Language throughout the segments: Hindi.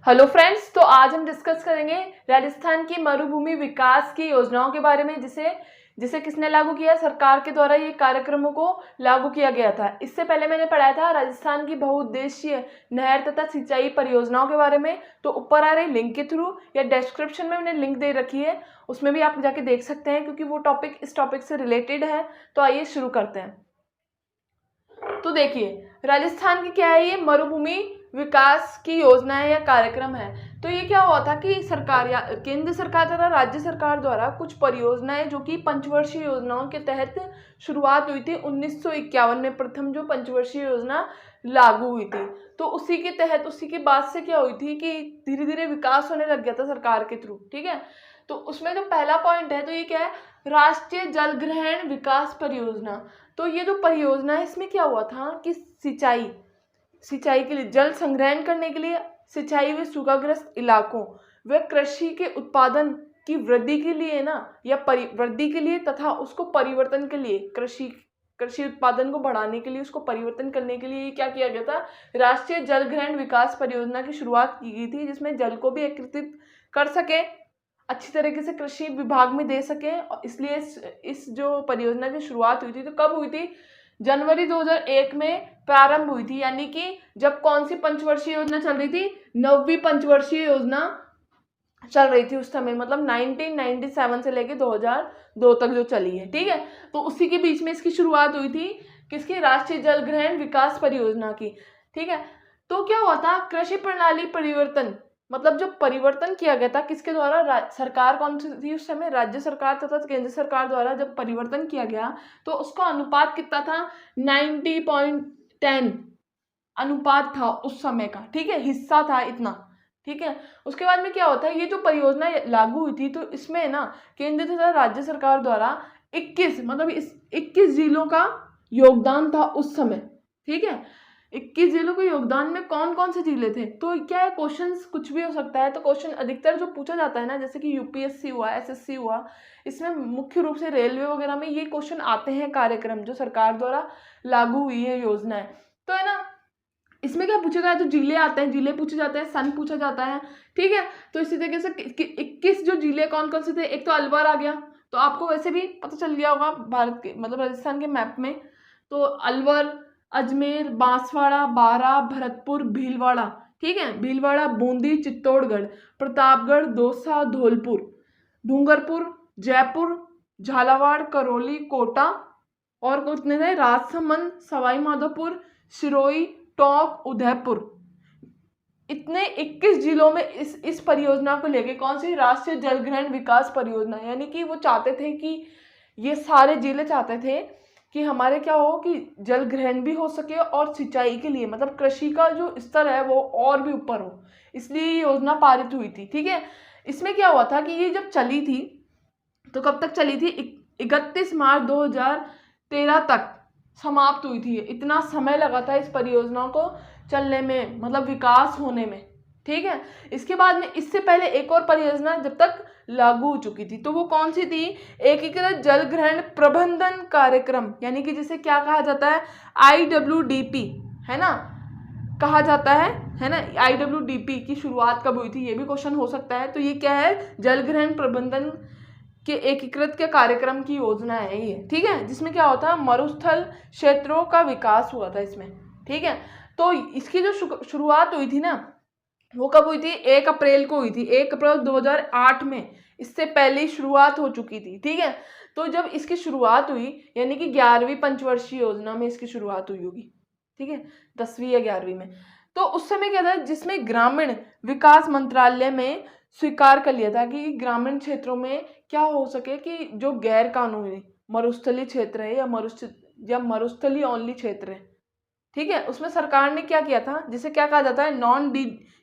हेलो फ्रेंड्स, तो आज हम डिस्कस करेंगे राजस्थान की मरुभूमि विकास की योजनाओं के बारे में, जिसे जिसे किसने लागू किया। सरकार के द्वारा ये कार्यक्रमों को लागू किया गया था। इससे पहले मैंने पढ़ाया था राजस्थान की बहुउद्देशीय नहर तथा सिंचाई परियोजनाओं के बारे में। तो ऊपर आ रहे लिंक के थ्रू या डिस्क्रिप्शन में मैंने लिंक दे रखी है, उसमें भी आप जाके देख सकते हैं, क्योंकि वो टॉपिक इस टॉपिक से रिलेटेड है। तो आइए शुरू करते हैं। तो देखिए, राजस्थान की क्या है, ये मरुभूमि विकास की योजना है या कार्यक्रम है। तो ये क्या हुआ था कि सरकार या केंद्र सरकार तथा राज्य सरकार द्वारा कुछ परियोजनाएं, जो कि पंचवर्षीय योजनाओं के तहत शुरुआत हुई थी 1951 में, प्रथम जो पंचवर्षीय योजना लागू हुई थी। तो उसी के तहत, उसी के बाद से क्या हुई थी कि धीरे धीरे विकास होने लग गया था सरकार के थ्रू। ठीक है, तो उसमें जो पहला पॉइंट है, तो ये क्या है, राष्ट्रीय जल ग्रहण विकास परियोजना। तो ये जो परियोजना है, इसमें क्या हुआ था कि सिंचाई के लिए, जल संग्रहण करने के लिए, सिंचाई व सूखाग्रस्त इलाकों व कृषि के उत्पादन की वृद्धि के लिए ना, या वृद्धि के लिए तथा उसको परिवर्तन के लिए, कृषि उत्पादन को बढ़ाने के लिए, उसको परिवर्तन करने के लिए क्या किया गया था, राष्ट्रीय जल ग्रहण विकास परियोजना की शुरुआत की गई थी, जिसमें जल को भी एकत्रित कर सके, अच्छी तरीके से कृषि विभाग में दे सके। और इसलिए इस जो परियोजना की शुरुआत हुई थी, तो कब हुई थी, जनवरी 2001 में प्रारंभ हुई थी। यानी कि जब कौन सी पंचवर्षीय योजना चल रही थी, 9वीं पंचवर्षीय योजना चल रही थी उस समय, मतलब 1997 से लेके 2002 तक जो चली है। ठीक है, तो उसी के बीच में इसकी शुरुआत हुई थी, किसकी, राष्ट्रीय जल ग्रहण विकास परियोजना की। ठीक है, तो क्या हुआ था, कृषि प्रणाली परिवर्तन, मतलब जो परिवर्तन किया गया था किसके द्वारा, सरकार कौन सी थी उस समय, राज्य सरकार तथा केंद्र सरकार द्वारा जब परिवर्तन किया गया, तो उसका अनुपात कितना था, 90:10 अनुपात था उस समय का। ठीक है, हिस्सा था इतना। ठीक है, उसके बाद में क्या होता है, ये जो परियोजना लागू हुई थी, तो इसमें ना केंद्र तथा राज्य सरकार द्वारा 21, मतलब इस 21 जिलों का योगदान था उस समय। ठीक है, 21 जिलों के योगदान में कौन कौन से जिले थे, तो क्या है, क्वेश्चंस कुछ भी हो सकता है। तो क्वेश्चन अधिकतर जो पूछा जाता है ना, जैसे कि यूपीएससी हुआ, एसएससी हुआ, इसमें मुख्य रूप से रेलवे वगैरह में ये क्वेश्चन आते हैं, कार्यक्रम जो सरकार द्वारा लागू हुई है योजना है। तो है ना, इसमें क्या पूछा गया है, तो जिले आते हैं, जिले पूछे जाते हैं, सन पूछा जाता है। ठीक है, तो इसी तरीके से 21 जो जिले कौन कौन से थे, एक तो अलवर आ गया, तो आपको वैसे भी पता चल गया होगा भारत के, मतलब राजस्थान के मैप में। तो अलवर, अजमेर, बांसवाड़ा, बारां, भरतपुर, भीलवाड़ा। ठीक है, भीलवाड़ा, बूंदी, चित्तौड़गढ़, प्रतापगढ़, दौसा, धौलपुर, डूंगरपुर, जयपुर, झालावाड़, करौली, कोटा, और कितने थे, राजसमंद, सवाई माधोपुर, सिरोही, टोंक, उदयपुर। इतने 21 जिलों में इस परियोजना को लेके, कौन सी, राष्ट्रीय जल ग्रहण विकास परियोजना, यानी कि वो चाहते थे कि ये सारे जिले चाहते थे कि हमारे क्या हो, कि जल ग्रहण भी हो सके और सिंचाई के लिए, मतलब कृषि का जो स्तर है वो और भी ऊपर हो, इसलिए ये योजना पारित हुई थी। ठीक है, इसमें क्या हुआ था कि ये जब चली थी, तो कब तक चली थी, 31 मार्च 2013 तक समाप्त हुई थी। इतना समय लगा था इस परियोजना को चलने में, मतलब विकास होने में। ठीक है, इसके बाद में, इससे पहले एक और परियोजना जब तक लागू हो चुकी थी, तो वो कौन सी थी, एकीकृत जल ग्रहण प्रबंधन कार्यक्रम, यानी कि जिसे क्या कहा जाता है, IWDP, है ना, कहा जाता है ना। IWDP की शुरुआत कब हुई थी, ये भी क्वेश्चन हो सकता है। तो ये क्या है, जल ग्रहण प्रबंधन के एकीकृत के कार्यक्रम की योजना है ये। ठीक है, जिसमें क्या होता है, मरुस्थल क्षेत्रों का विकास हुआ था इसमें। ठीक है, तो इसकी जो शुरुआत हुई थी ना, वो कब हुई थी, 1 अप्रैल को हुई थी, 1 अप्रैल 2008 में। इससे पहले ही शुरुआत हो चुकी थी। ठीक है, तो जब इसकी शुरुआत हुई, यानी कि 11वीं पंचवर्षीय योजना में इसकी शुरुआत हुई होगी। ठीक है, 10वीं या 11वीं में। तो उस समय क्या था, जिसमें ग्रामीण विकास मंत्रालय में स्वीकार कर लिया था कि ग्रामीण क्षेत्रों में क्या हो सके, कि जो गैर कानूनी मरुस्थलीय क्षेत्र है, या मरुस्थलीय ओनली क्षेत्र है, ठीक है, उसमें सरकार ने क्या किया था, जिसे क्या कहा जाता है, नॉन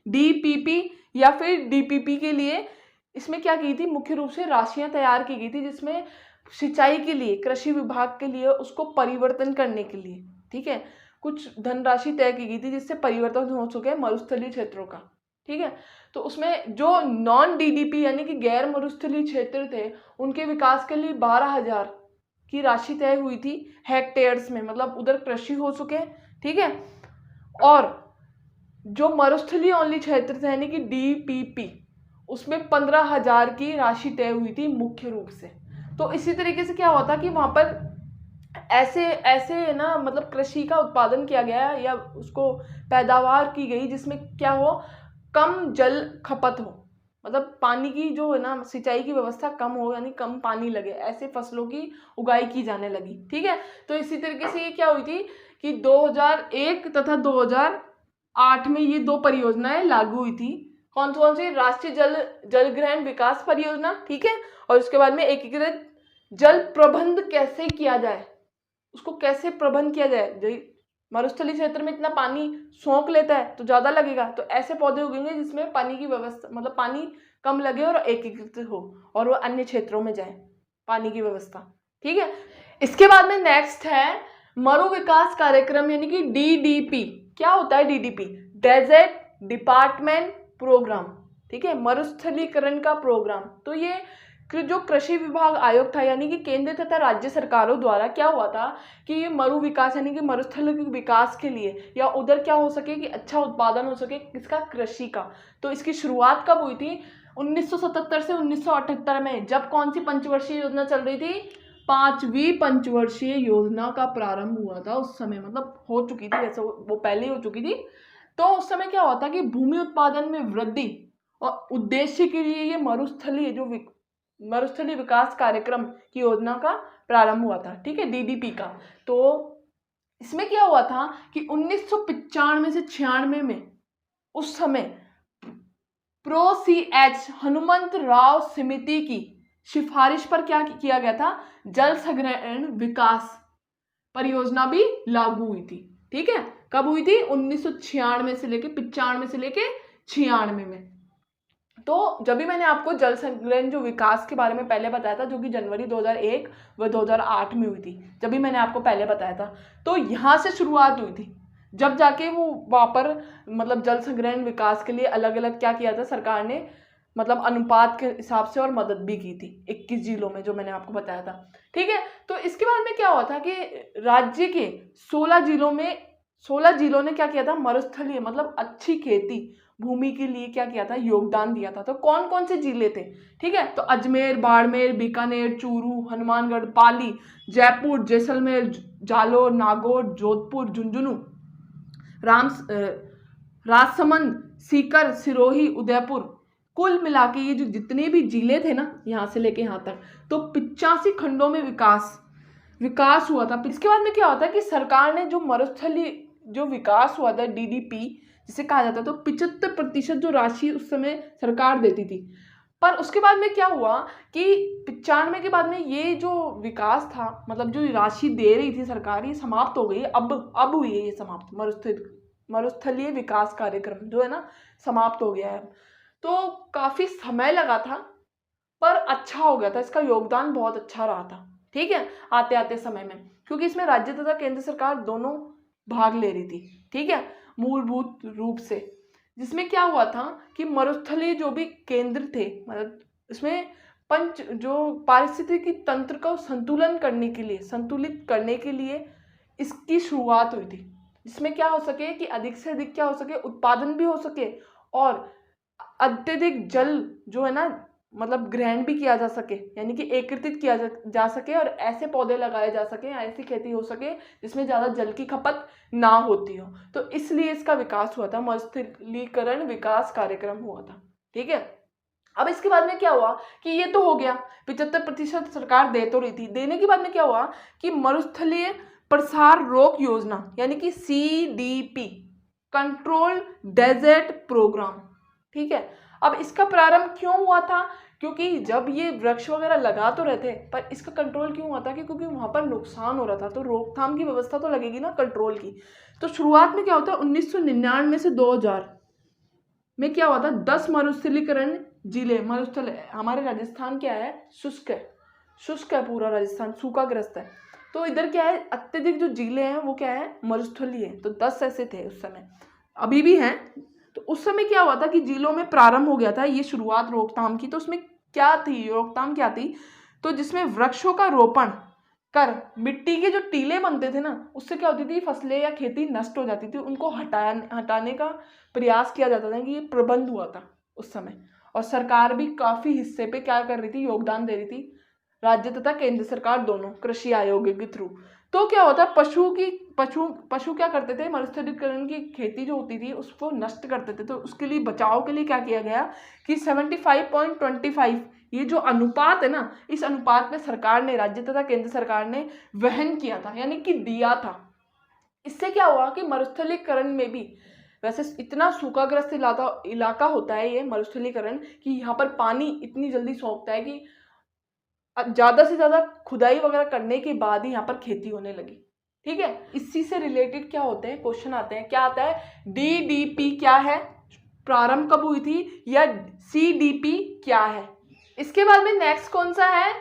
DPP या फिर DPP के लिए, इसमें क्या की थी, मुख्य रूप से राशियां तैयार की गई थी, जिसमें सिंचाई के लिए, कृषि विभाग के लिए, उसको परिवर्तन करने के लिए, ठीक है, कुछ धनराशि तय की गई थी, जिससे परिवर्तन हो सके मरुस्थलीय क्षेत्रों का। ठीक है, तो उसमें जो नॉन DDP यानी कि गैर मरुस्थलीय क्षेत्र थे, उनके विकास के लिए 12,000 की राशि तय हुई थी हेक्टेयर्स में, मतलब उधर कृषि हो सके। ठीक है, और जो मरुस्थलीय ओनली क्षेत्र थे यानी कि DPP, उसमें 15,000 की राशि तय हुई थी मुख्य रूप से। तो इसी तरीके से क्या हुआ था कि वहाँ पर ऐसे ऐसे ना मतलब कृषि का उत्पादन किया गया या उसको पैदावार की गई जिसमें क्या हो, कम जल खपत हो, मतलब पानी की जो है ना सिंचाई की व्यवस्था कम हो, यानी कम पानी लगे, ऐसे फसलों की उगाई की जाने लगी। ठीक है, तो इसी तरीके से ये क्या हुई थी कि 2001 तथा 2008 में ये दो परियोजनाएं लागू हुई थी। कौन कौन सी? राष्ट्रीय जल ग्रहण विकास परियोजना, ठीक है, और उसके बाद में एकीकृत जल प्रबंध कैसे किया जाए, उसको कैसे प्रबंध किया जाए। मरुस्थलीय क्षेत्र में इतना पानी सोख लेता है तो ज्यादा लगेगा, तो ऐसे पौधे उगेंगे जिसमें पानी की व्यवस्था मतलब पानी कम लगे और एकीकृत हो और वो अन्य क्षेत्रों में जाए पानी की व्यवस्था। ठीक है, इसके बाद में नेक्स्ट है मरु विकास कार्यक्रम यानी कि DDP। क्या होता है DDP? Desert department programme. ठीक है, मरुस्थलीकरण का प्रोग्राम। तो ये जो कृषि विभाग आयोग था यानी कि केंद्र तथा राज्य सरकारों द्वारा क्या हुआ था कि ये मरु विकास यानी कि मरुस्थल के विकास के लिए या उधर क्या हो सके कि अच्छा उत्पादन हो सके किसका? कृषि का। तो इसकी शुरुआत कब हुई थी? 1977 से 1978 में, जब कौन सी पंचवर्षीय योजना चल रही थी? 5वीं पंचवर्षीय योजना का प्रारंभ हुआ था उस समय, मतलब हो चुकी थी, वैसे वो पहले ही हो चुकी थी। तो उस समय क्या हुआ था कि भूमि उत्पादन में वृद्धि और उद्देश्य के लिए ये मरुस्थलीय विकास कार्यक्रम की योजना का प्रारंभ हुआ था। ठीक है, DDP का। तो इसमें क्या हुआ था कि 1995 से 96 में उस समय CH हनुमंत राव समिति की सिफारिश पर क्या किया गया था? जल संग्रहण विकास परियोजना भी लागू हुई थी। ठीक है, कब हुई थी? 1996 से लेके 95 से लेके 96 में। तो जब भी मैंने आपको जल संग्रहण जो विकास के बारे में पहले बताया था, जो कि जनवरी 2001 व 2008 में हुई थी, जब भी मैंने आपको पहले बताया था, तो यहाँ से शुरुआत हुई थी, जब जाके वो वहाँ पर मतलब जल संग्रहण विकास के लिए अलग अलग क्या किया था सरकार ने, मतलब अनुपात के हिसाब से और मदद भी की थी 21 जिलों में, जो मैंने आपको बताया था। ठीक है, तो इसके बाद में क्या हुआ था कि राज्य के 16 जिलों ने क्या किया था? मरुस्थलीय मतलब अच्छी खेती भूमि के लिए क्या किया था? योगदान दिया था। तो कौन कौन से जिले थे? ठीक है, तो अजमेर, बाड़मेर, बीकानेर, चूरू, हनुमानगढ़, पाली, जयपुर, जैसलमेर, जालोर, नागौर, जोधपुर, झुंझुनू, राजसमंद, सीकर, सिरोही, उदयपुर, कुल मिला के ये जो जितने भी जिले थे ना यहाँ से लेके यहाँ तक, तो 85 खंडों में विकास हुआ था। इसके बाद में क्या होता है कि सरकार ने जो मरुस्थलीय जो विकास हुआ था DDP जिसे कहा जाता, तो 75% जो राशि उस समय सरकार देती थी। पर उसके बाद में क्या हुआ कि 95 के बाद में ये जो विकास था, मतलब जो राशि दे रही थी सरकार, ये समाप्त हो गई। अब हुई है ये समाप्त, मरुस्थलीय विकास कार्यक्रम जो है ना समाप्त हो गया है। तो काफी समय लगा था पर अच्छा हो गया था, इसका योगदान बहुत अच्छा रहा था। ठीक है, आते आते समय में, क्योंकि इसमें राज्य तथा केंद्र सरकार दोनों भाग ले रही थी। ठीक है, मूलभूत रूप से जिसमें क्या हुआ था कि मरुस्थलीय जो भी केंद्र थे, मतलब इसमें जो पारिस्थितिकी तंत्र को संतुलित करने के लिए इसकी शुरुआत हुई थी, जिसमें क्या हो सके कि अधिक से अधिक क्या हो सके, उत्पादन भी हो सके और अत्यधिक जल जो है ना मतलब ग्रहण भी किया जा सके, यानी कि एकत्रित किया जा सके और ऐसे पौधे लगाए जा सके, ऐसी खेती हो सके जिसमें ज़्यादा जल की खपत ना होती हो। तो इसलिए इसका विकास हुआ था, मरुस्थलीकरण विकास कार्यक्रम हुआ था। ठीक है, अब इसके बाद में क्या हुआ कि ये तो हो गया, 75% सरकार दे तो रही थी, देने के बाद में क्या हुआ कि मरुस्थलीय प्रसार रोक योजना यानी कि CDP, कंट्रोल डेजर्ट प्रोग्राम। ठीक है, अब इसका प्रारंभ क्यों हुआ था? क्योंकि जब ये वृक्ष वगैरह लगा तो रहे थे, पर इसका कंट्रोल क्यों हुआ था कि क्योंकि वहां पर नुकसान हो रहा था, तो रोकथाम की व्यवस्था तो लगेगी ना कंट्रोल की। तो शुरुआत में क्या होता है 1999 से 2000 में क्या हुआ था, 10 मरुस्थलीकरण जिले, मरुस्थल हमारे राजस्थान क्या है, शुष्क है पूरा राजस्थान, सूखाग्रस्त है। तो इधर क्या है, अत्यधिक जो जिले हैं वो क्या है, मरुस्थलीय है। तो 10 ऐसे थे उस समय, अभी भी हैं। तो उस समय क्या हुआ था कि जिलों में प्रारंभ हो गया था ये शुरुआत रोकथाम की। तो उसमें क्या थी, रोकथाम क्या थी, तो जिसमें वृक्षों का रोपण कर मिट्टी के जो टीले बनते थे ना, उससे क्या होती थी, फसलें या खेती नष्ट हो जाती थी, उनको हटाने का प्रयास किया जाता था, कि ये प्रबंध हुआ था उस समय। और सरकार भी काफी हिस्से पे क्या कर रही थी, योगदान दे रही थी, राज्य तथा केंद्र सरकार दोनों, कृषि आयोग के थ्रू। तो क्या होता है, पशु क्या करते थे, मरुस्थलीकरण की खेती जो होती थी उसको नष्ट करते थे। तो उसके लिए बचाव के लिए क्या किया गया कि 75.25 ये जो अनुपात है ना, इस अनुपात में सरकार ने, राज्य तथा केंद्र सरकार ने वहन किया था, यानी कि दिया था। इससे क्या हुआ कि मरुस्थलीकरण में भी, वैसे इतना सूखाग्रस्त इलाका होता है ये मरुस्थलीकरण, कि यहाँ पर पानी इतनी जल्दी सोखता है कि ज्यादा से ज्यादा खुदाई वगैरह करने के बाद ही यहाँ पर खेती होने लगी। ठीक है, इसी से रिलेटेड क्या होते हैं, क्वेश्चन आते हैं। क्या आता है, डीडीपी क्या है, प्रारंभ कब हुई थी, या सीडीपी क्या है। इसके बाद में नेक्स्ट कौन सा है,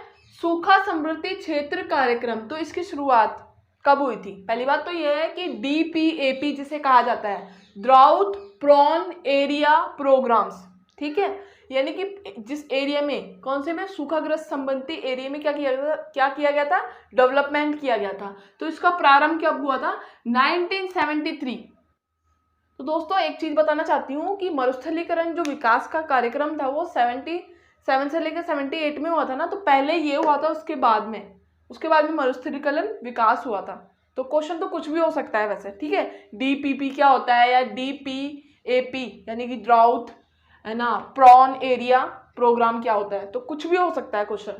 सूखा समृद्धि क्षेत्र कार्यक्रम। तो इसकी शुरुआत कब हुई थी। पहली बात तो यह है कि डीपीएपी जिसे कहा जाता है, ड्राउट प्रोन एरिया प्रोग्राम्स। ठीक है, यानी कि जिस एरिया में, कौन से में, सूखाग्रस्त संबंधी एरिया में क्या किया गया था, डेवलपमेंट किया गया था। तो इसका प्रारंभ कब हुआ था, 1973। तो दोस्तों एक चीज बताना चाहती हूँ कि मरुस्थलीकरण जो विकास का कार्यक्रम था वो 77 से लेकर 78 में हुआ था ना। तो पहले ये हुआ था, उसके बाद में मरुस्थलीकरण विकास हुआ था। तो क्वेश्चन तो कुछ भी हो सकता है वैसे। ठीक है, डीपीपी क्या होता है, या डीपीएपी यानी कि ड्राउट है ना, प्रॉन एरिया प्रोग्राम क्या होता है, तो कुछ भी हो सकता है क्वेश्चन।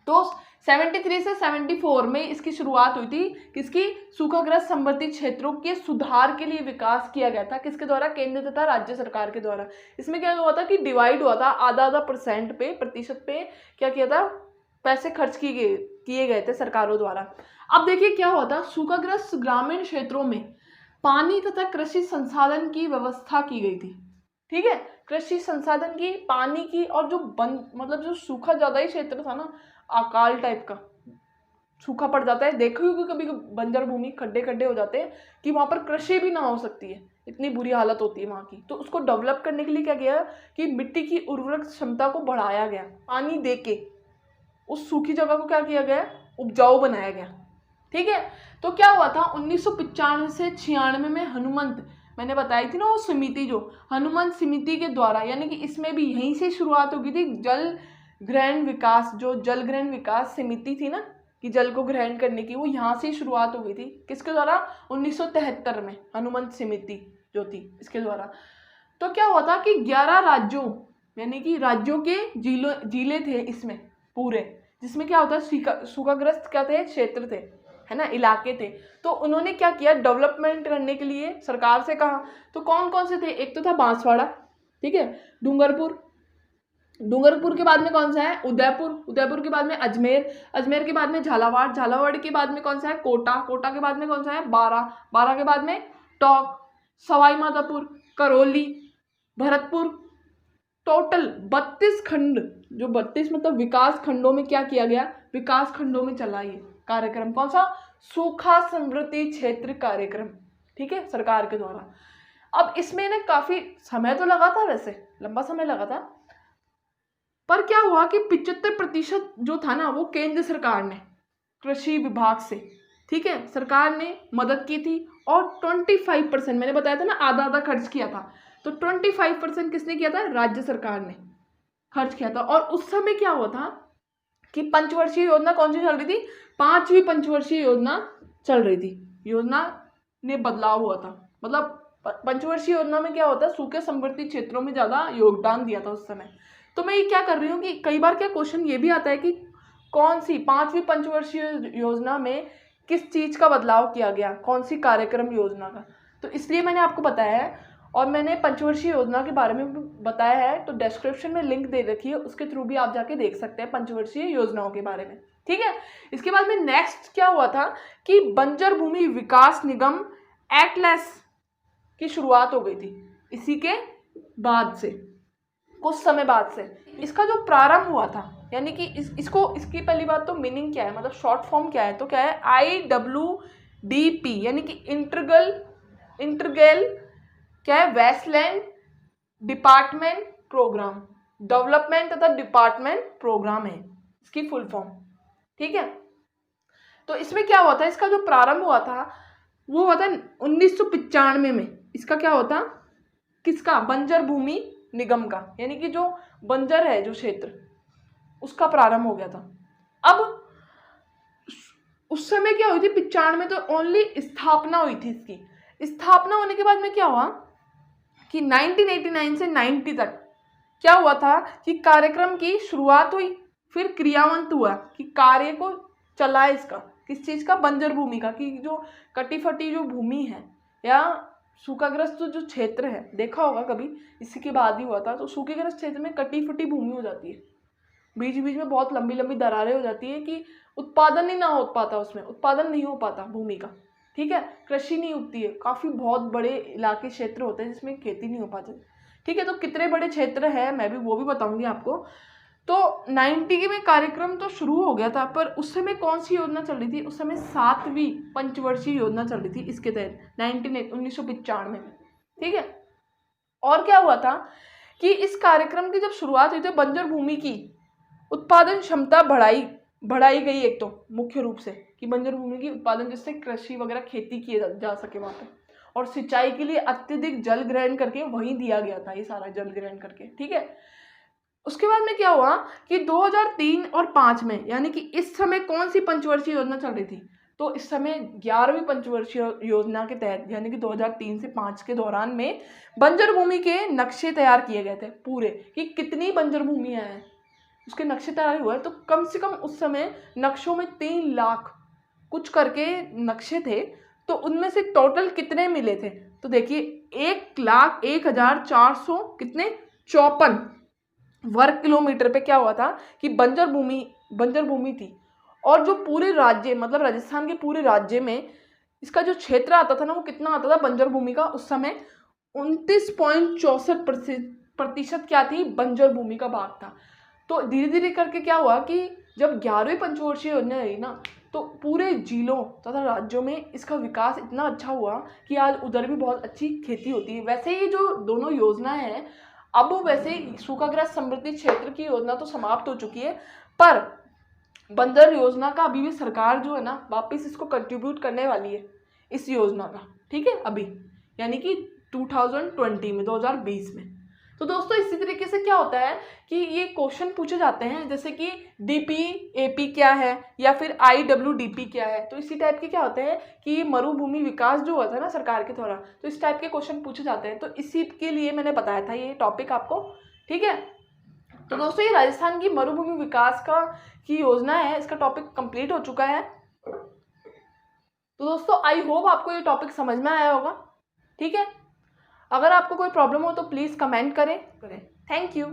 तो 73 से 74 में इसकी शुरुआत हुई थी, किसकी, सूखाग्रस्त संबंधित क्षेत्रों के सुधार के लिए विकास किया गया था, किसके द्वारा, केंद्र तथा राज्य सरकार के द्वारा। इसमें क्या हुआ था कि डिवाइड हुआ था, आधा प्रतिशत पे क्या किया था, पैसे खर्च किए गए थे सरकारों द्वारा। अब देखिए क्या हुआ था, सूखाग्रस्त ग्रामीण क्षेत्रों में पानी तथा कृषि संसाधन की व्यवस्था की गई थी। ठीक है, कृषि संसाधन की, पानी की, और जो मतलब जो सूखा ज्यादा ही क्षेत्र था ना, अकाल टाइप का सूखा पड़ जाता है, देखो होगी कभी बंजर भूमि, खड्डे हो जाते हैं कि वहां पर कृषि भी ना हो सकती है, इतनी बुरी हालत होती है वहां की। तो उसको डेवलप करने के लिए क्या किया कि मिट्टी की उर्वरक क्षमता को बढ़ाया गया, पानी देके उस सूखी जगह को क्या किया गया, उपजाऊ बनाया गया। ठीक है, तो क्या हुआ था 1995 से 96 में हनुमंत, मैंने बताई थी ना वो समिति, जो हनुमंत समिति के द्वारा, यानी कि इसमें भी यहीं से शुरुआत हो गई थी, जल ग्रहण विकास समिति थी ना, कि जल को ग्रहण करने की, वो यहाँ से शुरुआत हो गई थी। किसके द्वारा, 1973 में हनुमंत समिति जो थी, इसके द्वारा। तो क्या हुआ था कि 11 राज्यों, यानी कि राज्यों के जिले थे इसमें पूरे, जिसमें क्या होता है, सूखाग्रस्त क्या थे, क्षेत्र थे, है ना, इलाके थे। तो उन्होंने क्या किया, डेवलपमेंट करने के लिए सरकार से कहा। तो कौन कौन से थे, एक तो था बांसवाड़ा, ठीक है, डूंगरपुर के बाद में कौन सा है, उदयपुर के बाद में अजमेर के बाद में झालावाड़ के बाद में कौन सा है, कोटा के बाद में कौन सा है, बारा के बाद में टोंक, सवाई माधोपुर, करौली, भरतपुर। टोटल 32 खंड, जो 32 मतलब विकास खंडों में क्या किया गया, विकास खंडों में चला ये कार्यक्रम, कौन सा, सूखा समृद्धि क्षेत्र कार्यक्रम। ठीक है, सरकार के द्वारा। अब इसमें ना काफी समय तो लगा था, वैसे लंबा समय लगा था, पर क्या हुआ कि 75% जो था ना, वो केंद्र सरकार ने कृषि विभाग से, ठीक है, सरकार ने मदद की थी। और 25% मैंने बताया था ना, आधा खर्च किया था, तो 25% किसने किया था, राज्य सरकार ने खर्च किया था। और उस समय क्या हुआ था कि पंचवर्षीय योजना कौन सी चल रही थी, 5वीं पंचवर्षीय योजना चल रही थी। योजना में बदलाव हुआ था, मतलब पंचवर्षीय योजना में क्या होता है, सूखे समृद्धि क्षेत्रों में ज्यादा योगदान दिया था उस समय। तो मैं ये क्या कर रही हूँ कि कई बार क्या क्वेश्चन ये भी आता है कि कौन सी 5वीं पंचवर्षीय योजना में किस चीज का बदलाव किया गया, कौन सी कार्यक्रम योजना का। तो इसलिए मैंने आपको बताया है, और मैंने पंचवर्षीय योजना के बारे में बताया है, तो डिस्क्रिप्शन में लिंक दे रखी है, उसके थ्रू भी आप जाके देख सकते हैं पंचवर्षीय योजनाओं के बारे में। ठीक है, इसके बाद में नेक्स्ट क्या हुआ था कि बंजर भूमि विकास निगम एटलस की शुरुआत हो गई थी, इसी के बाद से, कुछ समय बाद से इसका जो प्रारंभ हुआ था, यानी कि इसकी पहली बात तो मीनिंग क्या है, मतलब शॉर्ट फॉर्म क्या है, तो क्या है, IWDP, यानी कि इंटरगेल क्या है, वेस्टलैंड डिपार्टमेंट प्रोग्राम, डेवलपमेंट तथा डिपार्टमेंट प्रोग्राम है इसकी फुल फॉर्म। ठीक है, तो इसमें क्या हुआ था, इसका जो प्रारंभ हुआ था वो हुआ था 1995 में। इसका क्या होता, किसका, बंजर भूमि निगम का, यानी कि जो बंजर है जो क्षेत्र उसका प्रारंभ हो गया था। अब उस समय क्या हुई थी, 95 में तो ओनली स्थापना हुई थी इसकी। स्थापना होने के बाद में क्या हुआ कि 1989 से 90 तक क्या हुआ था कि कार्यक्रम की शुरुआत हुई, फिर क्रियान्वित हुआ कि कार्य को चला इसका, किस चीज़ का, बंजर भूमि का, कि जो कटी फटी जो भूमि है या सूखाग्रस्त जो क्षेत्र है, देखा होगा कभी, इसी के बाद ही हुआ था। तो सूखाग्रस्त क्षेत्र में कटी फटी भूमि हो जाती है, बीच बीच में बहुत लंबी लंबी दरारें हो जाती है कि उत्पादन ही ना हो पाता, उसमें उत्पादन नहीं हो पाता भूमि का, ठीक है, कृषि नहीं उगती है, काफ़ी बहुत बड़े इलाके क्षेत्र होते हैं जिसमें खेती नहीं हो पाती, ठीक है। तो कितने बड़े क्षेत्र है मैं भी वो भी बताऊंगी आपको। तो 90 में कार्यक्रम तो शुरू हो गया था, पर उस समय कौन सी योजना चल रही थी, उस समय 7वीं पंचवर्षीय योजना चल रही थी इसके तहत 1995 में, ठीक है। और क्या हुआ था कि इस कार्यक्रम की जब शुरुआत हुई तो बंजर भूमि की उत्पादन क्षमता बढ़ाई गई, एक तो मुख्य रूप से कि बंजर भूमि की उत्पादन, जिससे कृषि वगैरह खेती की जा सके वहाँ पे, और सिंचाई के लिए अत्यधिक जल ग्रहण करके वहीं दिया गया था, ये सारा जल ग्रहण करके, ठीक है। उसके बाद में क्या हुआ कि 2003 और 5 में, यानी कि इस समय कौन सी पंचवर्षीय योजना चल रही थी, तो इस समय 11वीं पंचवर्षीय योजना के तहत, यानी कि 2003 से 5 के दौरान में बंजर भूमि के नक्शे तैयार किए गए थे पूरे, कि कितनी बंजर भूमियां हैं, उसके नक्शे तैयार हुए। तो कम से कम उस समय नक्शों में 3 लाख कुछ करके नक्शे थे, तो उनमें से टोटल कितने मिले थे, तो देखिए 1,01,400 कितने 54 वर्ग किलोमीटर पे क्या हुआ था कि बंजर भूमि थी। और जो पूरे राज्य, मतलब राजस्थान के पूरे राज्य में इसका जो क्षेत्र आता था ना, वो कितना आता था बंजर भूमि का, उस समय 29.64% क्या थी, बंजर भूमि का भाग था। तो धीरे धीरे करके क्या हुआ कि जब 11वीं पंचवर्षीय योजना आई ना, तो पूरे जिलों तथा राज्यों में इसका विकास इतना अच्छा हुआ कि आज उधर भी बहुत अच्छी खेती होती है। वैसे ही जो दोनों योजनाएं हैं, अब वैसे सूखाग्रस्त समृद्धि क्षेत्र की योजना तो समाप्त हो चुकी है, पर बंजर योजना का अभी भी सरकार जो है ना वापस इसको कंट्रीब्यूट करने वाली है, इस योजना का, ठीक है, अभी यानी कि 2020 में, 2020 में। तो दोस्तों इसी तरीके से क्या होता है कि ये क्वेश्चन पूछे जाते हैं, जैसे कि DPAP क्या है या फिर IWDP क्या है, तो इसी टाइप के क्या होते हैं कि मरुभूमि विकास जो होता है ना सरकार के द्वारा, तो इस टाइप के क्वेश्चन पूछे जाते हैं। तो इसी के लिए मैंने बताया था ये टॉपिक आपको, ठीक है। तो दोस्तों ये राजस्थान की मरुभूमि विकास की योजना है, इसका टॉपिक कंप्लीट हो चुका है। तो दोस्तों आई होप आपको ये टॉपिक समझ में आया होगा, ठीक है। अगर आपको कोई प्रॉब्लम हो तो प्लीज़ कमेंट करें। Thank you.